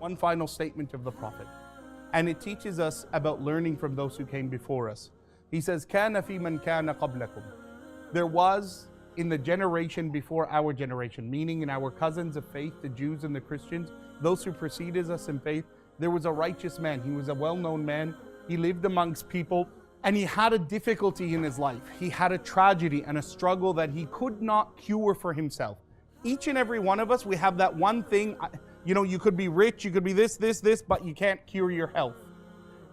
One final statement of the Prophet. And it teaches us about learning from those who came before us. He says, كَانَ فِي مَنْ كَانَ قَبْلَكُمْ. There was in the generation before our generation, meaning in our cousins of faith, the Jews and the Christians, those who preceded us in faith, there was a righteous man. He was a well-known man. He lived amongst people and he had a difficulty in his life. He had a tragedy and a struggle that he could not cure for himself. Each and every one of us, we have that one thing. You know, you could be rich, you could be this, but you can't cure your health.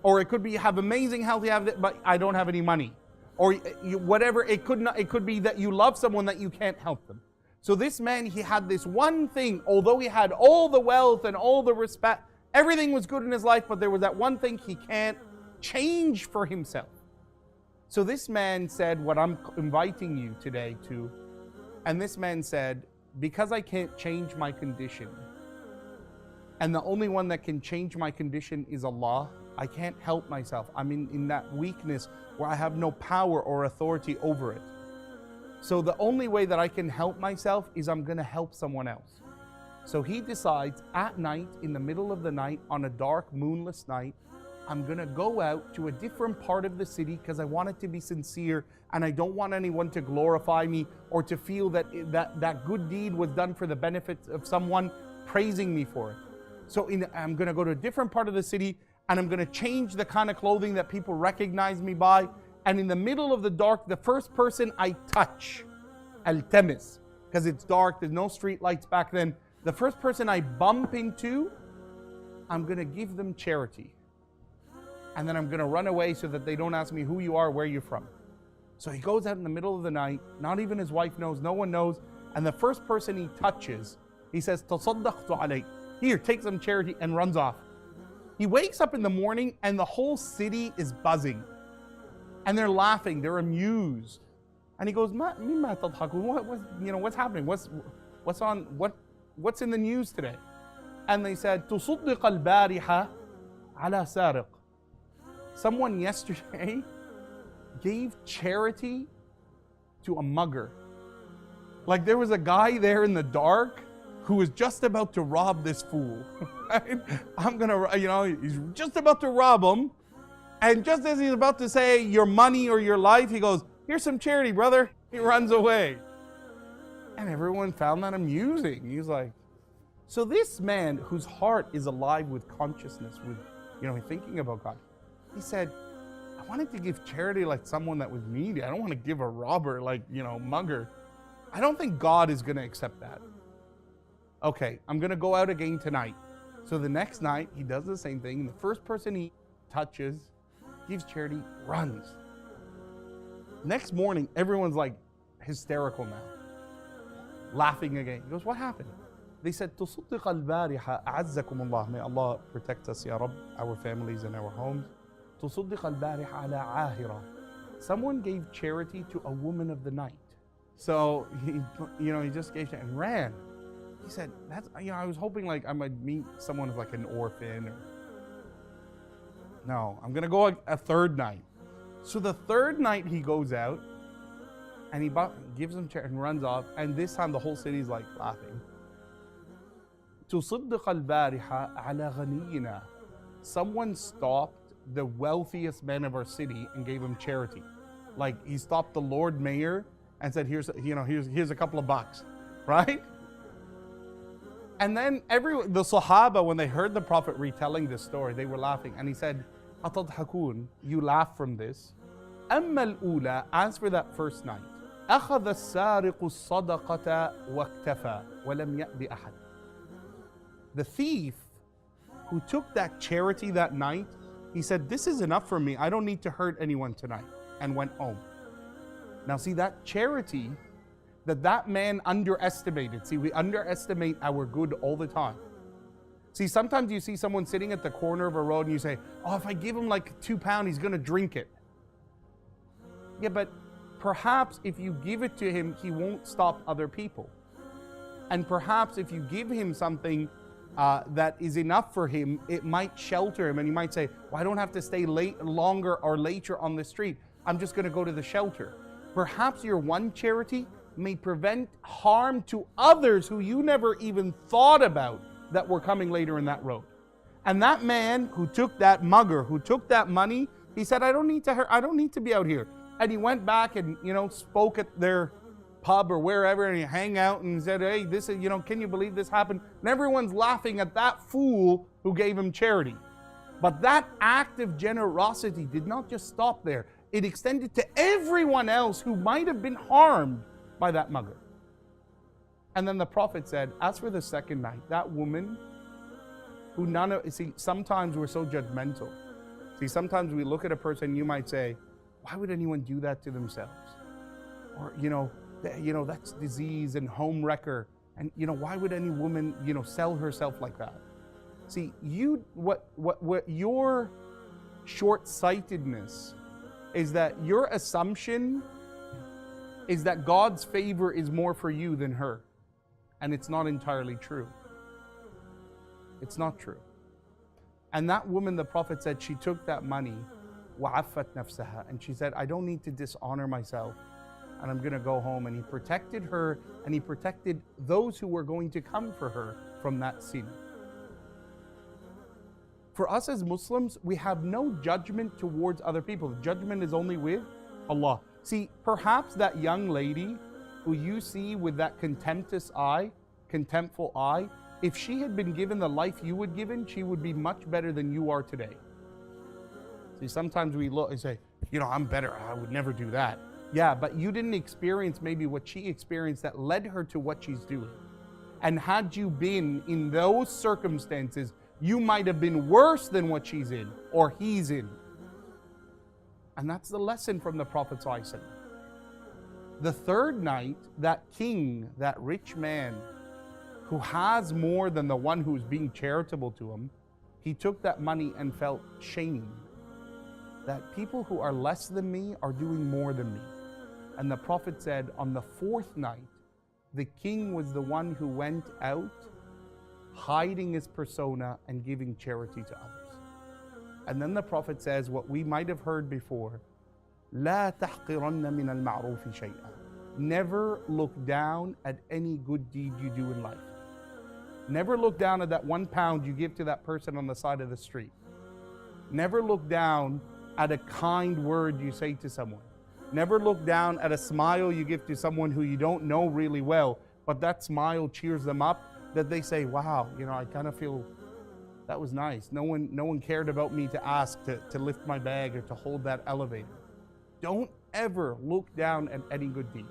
Or it could be you have amazing health, but I don't have any money. Or whatever, it could be that you love someone that you can't help them. So this man, he had this one thing, although he had all the wealth and all the respect, everything was good in his life, but there was that one thing he can't change for himself. So this man said what I'm inviting you today to, and this man said, because I can't change my condition, and the only one that can change my condition is Allah, I can't help myself. I'm in that weakness where I have no power or authority over it. So the only way that I can help myself is I'm going to help someone else. So he decides at night, in the middle of the night, on a dark, moonless night, I'm going to go out to a different part of the city because I want it to be sincere and I don't want anyone to glorify me or to feel that that good deed was done for the benefit of someone praising me for it. So I'm going to go to a different part of the city and I'm going to change the kind of clothing that people recognize me by. And in the middle of the dark, the first person I touch, al-tamis, because it's dark, there's no street lights back then. The first person I bump into, I'm going to give them charity. And then I'm going to run away so that they don't ask me who you are, where you're from. So he goes out in the middle of the night, not even his wife knows, no one knows. And the first person he touches, he says, "Tasaddaqtu alayk." Here, take some charity, and runs off. He wakes up in the morning and the whole city is buzzing. And they're laughing, they're amused. And he goes, "Mimma tadhakun?" What's happening? What's in the news today? And they said, "Tusaddiq al-bariha ala sariq." Someone yesterday gave charity to a mugger. Like there was a guy there in the dark who was just about to rob this fool. Right? He's just about to rob him. And just as he's about to say your money or your life, he goes, "Here's some charity, brother." He runs away. And everyone found that amusing. He's like, so this man whose heart is alive with consciousness, with thinking about God, he said, I wanted to give charity like someone that was needy. I don't want to give a robber mugger. I don't think God is going to accept that. Okay, I'm going to go out again tonight. So the next night, he does the same thing. The first person he touches, gives charity, runs. Next morning, everyone's like hysterical now. Laughing again. He goes, what happened? They said, "Tusaddiq al-bariha, a'azzakum Allah." May Allah protect us, Ya Rabb, our families and our homes. "Tusaddiq al-bariha ala ahira." Someone gave charity to a woman of the night. So he just gave it and ran. He said, I was hoping like I might meet someone who's like an orphan. No, I'm gonna go a third night. So the third night he goes out and he gives them charity and runs off. And this time the whole city's like laughing. "Tusaddiq al-bariha ala ghaniyina." Someone stopped the wealthiest man of our city and gave him charity. Like he stopped the Lord Mayor and said, here's a couple of bucks, right? And then the Sahaba, when they heard the Prophet retelling this story, they were laughing. And he said, "Atadhakun, you laugh from this. Amma al-ula," as for that first night, أخذ السارق الصدقة واكتفى ولم يأذ أحد. The thief who took that charity that night, he said, "This is enough for me. I don't need to hurt anyone tonight," and went home. Now see, that charity that man underestimated. See, we underestimate our good all the time. See, sometimes you see someone sitting at the corner of a road and you say, "Oh, if I give him like £2, he's gonna drink it." Yeah, but perhaps if you give it to him, he won't stop other people. And perhaps if you give him something that is enough for him, it might shelter him, and he might say, "Well, I don't have to stay longer or later on the street. I'm just gonna go to the shelter." Perhaps your one charity may prevent harm to others who you never even thought about that were coming later in that road. And that man who took that mugger, who took that money, he said, I don't need to be out here. And he went back and, spoke at their pub or wherever, and he hang out and said, hey, this is, can you believe this happened? And everyone's laughing at that fool who gave him charity. But that act of generosity did not just stop there. It extended to everyone else who might have been harmed by that mugger. And then the Prophet said, as for the second night, that woman who sometimes we're so judgmental. See, sometimes we look at a person, you might say, why would anyone do that to themselves? Or, that's disease and home wrecker. And, why would any woman, sell herself like that? See, what your short-sightedness is that your assumption is that God's favor is more for you than her. And it's not entirely true. It's not true. And that woman, the Prophet said, she took that money, وَعَفَّتْ نَفْسَهَا, and she said, I don't need to dishonor myself, and I'm going to go home. And he protected her, and he protected those who were going to come for her from that sin. For us as Muslims, we have no judgment towards other people. Judgment is only with Allah. See, perhaps that young lady who you see with that contemptful eye, if she had been given the life you would given, she would be much better than you are today. See, sometimes we look and say, I'm better, I would never do that. Yeah, but you didn't experience maybe what she experienced that led her to what she's doing. And had you been in those circumstances, you might have been worse than what she's in or he's in. And that's the lesson from the Prophet ﷺ. The third night, that king, that rich man, who has more than the one who's being charitable to him, he took that money and felt shame that people who are less than me are doing more than me. And the Prophet said, on the fourth night, the king was the one who went out hiding his persona and giving charity to others. And then the Prophet says what we might have heard before, لا تحقرن من المعروف شيئا. Never look down at any good deed you do in life. Never look down at that £1 you give to that person on the side of the street. Never look down at a kind word you say to someone. Never look down at a smile you give to someone who you don't know really well, but that smile cheers them up, that they say, wow, I kind of feel that was nice. No one cared about me to ask to lift my bag or to hold that elevator. Don't ever look down at any good deed.